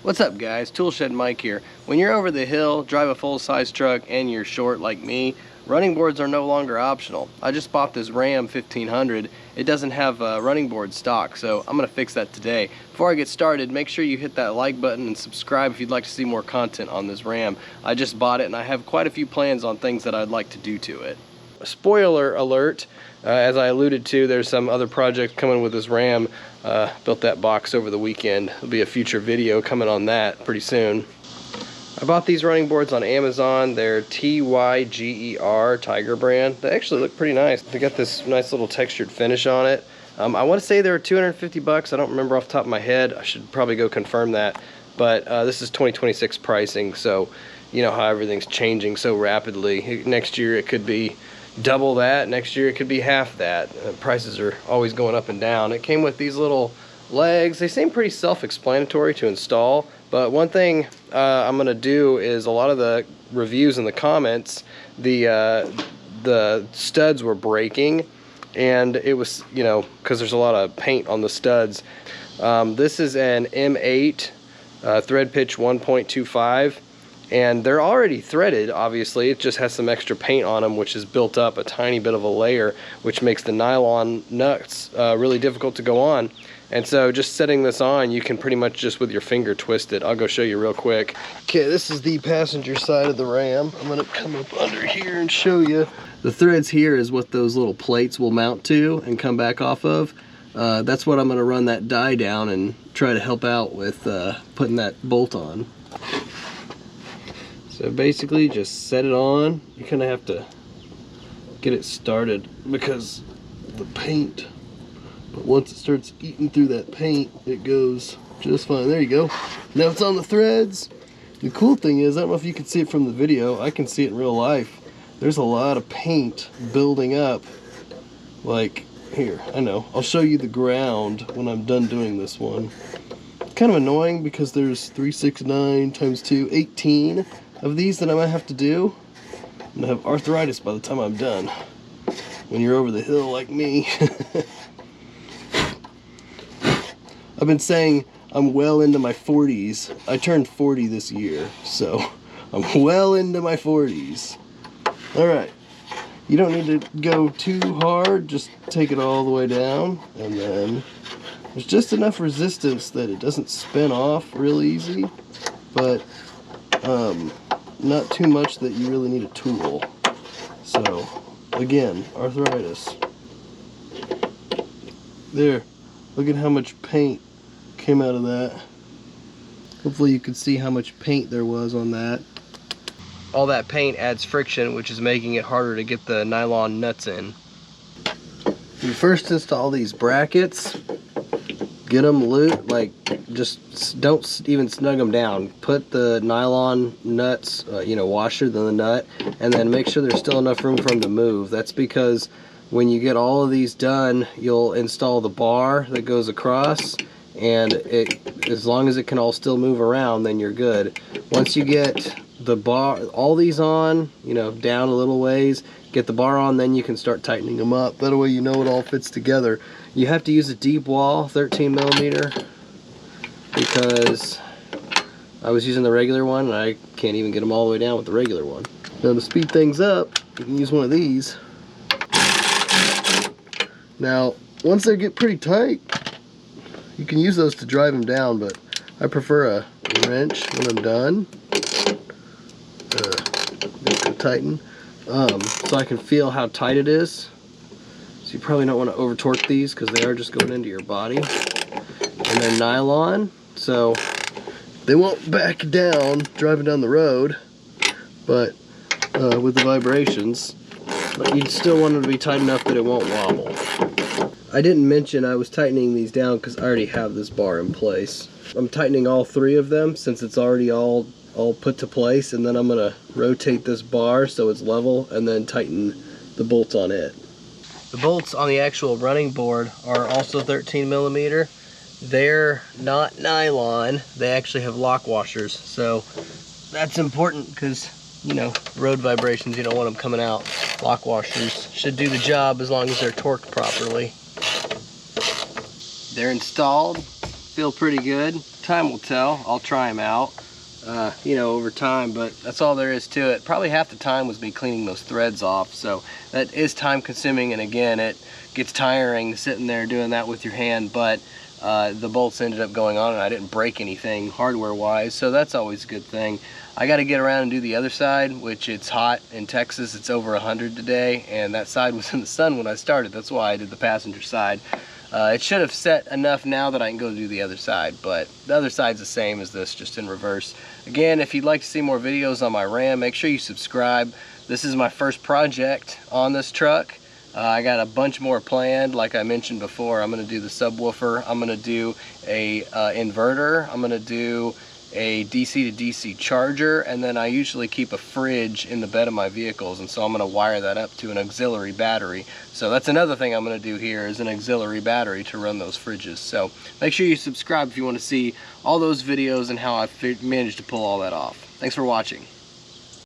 What's up guys, Toolshed Mike here. When you're over the hill, drive a full-size truck, and you're short like me, running boards are no longer optional. I just bought this Ram 1500. It doesn't have a running board stock, so I'm gonna fix that today. Before I get started, make sure you hit that like button and subscribe if you'd like to see more content on this Ram. I just bought it and I have quite a few plans on things that I'd like to do to it. Spoiler alert, as I alluded to, there's some other projects coming with this Ram. Built that box over the weekend. There'll be a future video coming on that pretty soon. I bought these running boards on Amazon. They're Tyger, Tyger brand. They actually look pretty nice. They got this nice little textured finish on it. I want to say they were 250 bucks. I don't remember off the top of my head. I should probably go confirm that. But this is 2026 pricing, so you know how everything's changing so rapidly. Next year it could be double that, next year it could be half that. Prices are always going up and down. It came with these little legs. They seem pretty self-explanatory to install, but one thing I'm gonna do is, a lot of the reviews in the comments, the studs were breaking, and it was, you know, because there's a lot of paint on the studs. This is an M8 thread pitch 1.25. and they're already threaded. Obviously it just has some extra paint on them, which has built up a tiny bit of a layer, which makes the nylon nuts really difficult to go on. And so just setting this on, you can pretty much just with your finger twist it. I'll go show you real quick. Okay, this is the passenger side of the Ram. I'm gonna come up under here and show you. The threads here is what those little plates will mount to and come back off of. That's what I'm gonna run that die down and try to help out with putting that bolt on. So basically just set it on. You kind of have to get it started because of the paint. But once it starts eating through that paint, it goes just fine. There you go. Now it's on the threads. The cool thing is, I don't know if you can see it from the video, I can see it in real life. There's a lot of paint building up. Like here, I know. I'll show you the ground when I'm done doing this one. Kind of annoying because there's 369 times 2, 18 of these that I might have to do. I'm gonna have arthritis by the time I'm done. When you're over the hill like me. I've been saying I'm well into my 40s. I turned 40 this year, so I'm well into my 40s. Alright, you don't need to go too hard, just take it all the way down, and then there's just enough resistance that it doesn't spin off real easy, but not too much that you really need a tool. So again, arthritis. There, look at how much paint came out of that. Hopefully you can see how much paint there was on that. All that paint adds friction, which is making it harder to get the nylon nuts in. You first install these brackets. Get them loose, like just don't even snug them down. Put the nylon nuts, you know, washer than the nut, and then make sure there's still enough room for them to move. That's because when you get all of these done, you'll install the bar that goes across, and as long as it can all still move around, then you're good. Once you get the bar, all these on, you know, down a little ways, get the bar on, then you can start tightening them up. That way you know it all fits together. You have to use a deep wall, 13 millimeter, because I was using the regular one and I can't even get them all the way down with the regular one. Now to speed things up, you can use one of these. Now, once they get pretty tight, you can use those to drive them down, but I prefer a wrench when I'm done. Tighten, so I can feel how tight it is. So you probably don't want to over torque these because they are just going into your body. And they're nylon, so they won't back down driving down the road, but with the vibrations. But you'd still want them to be tight enough that it won't wobble. I didn't mention I was tightening these down because I already have this bar in place. I'm tightening all three of them since it's already all put to place, and then I'm gonna rotate this bar so it's level and then tighten the bolts on it. The bolts on the actual running board are also 13 millimeter. They're not nylon, they actually have lock washers, so that's important because, you know, road vibrations, you don't want them coming out. Lock washers should do the job as long as they're torqued properly. They're installed, feel pretty good. Time will tell. I'll try them out, you know, over time, but that's all there is to it. Probably half the time was me cleaning those threads off, so that is time consuming, and again, it gets tiring sitting there doing that with your hand, but the bolts ended up going on and I didn't break anything hardware wise, so that's always a good thing. I got to get around and do the other side, which it's hot in Texas. It's over 100 today, and that side was in the sun when I started. That's why I did the passenger side. It should have set enough now that I can go do the other side, but the other side's the same as this, just in reverse. Again, if you'd like to see more videos on my Ram, make sure you subscribe. This is my first project on this truck. I got a bunch more planned. Like I mentioned before, I'm going to do the subwoofer, I'm going to do a inverter, I'm going to do a DC to DC charger, and then I usually keep a fridge in the bed of my vehicles, and so I'm going to wire that up to an auxiliary battery. So that's another thing I'm going to do here, is an auxiliary battery to run those fridges. So make sure you subscribe if you want to see all those videos and how I managed to pull all that off. Thanks for watching.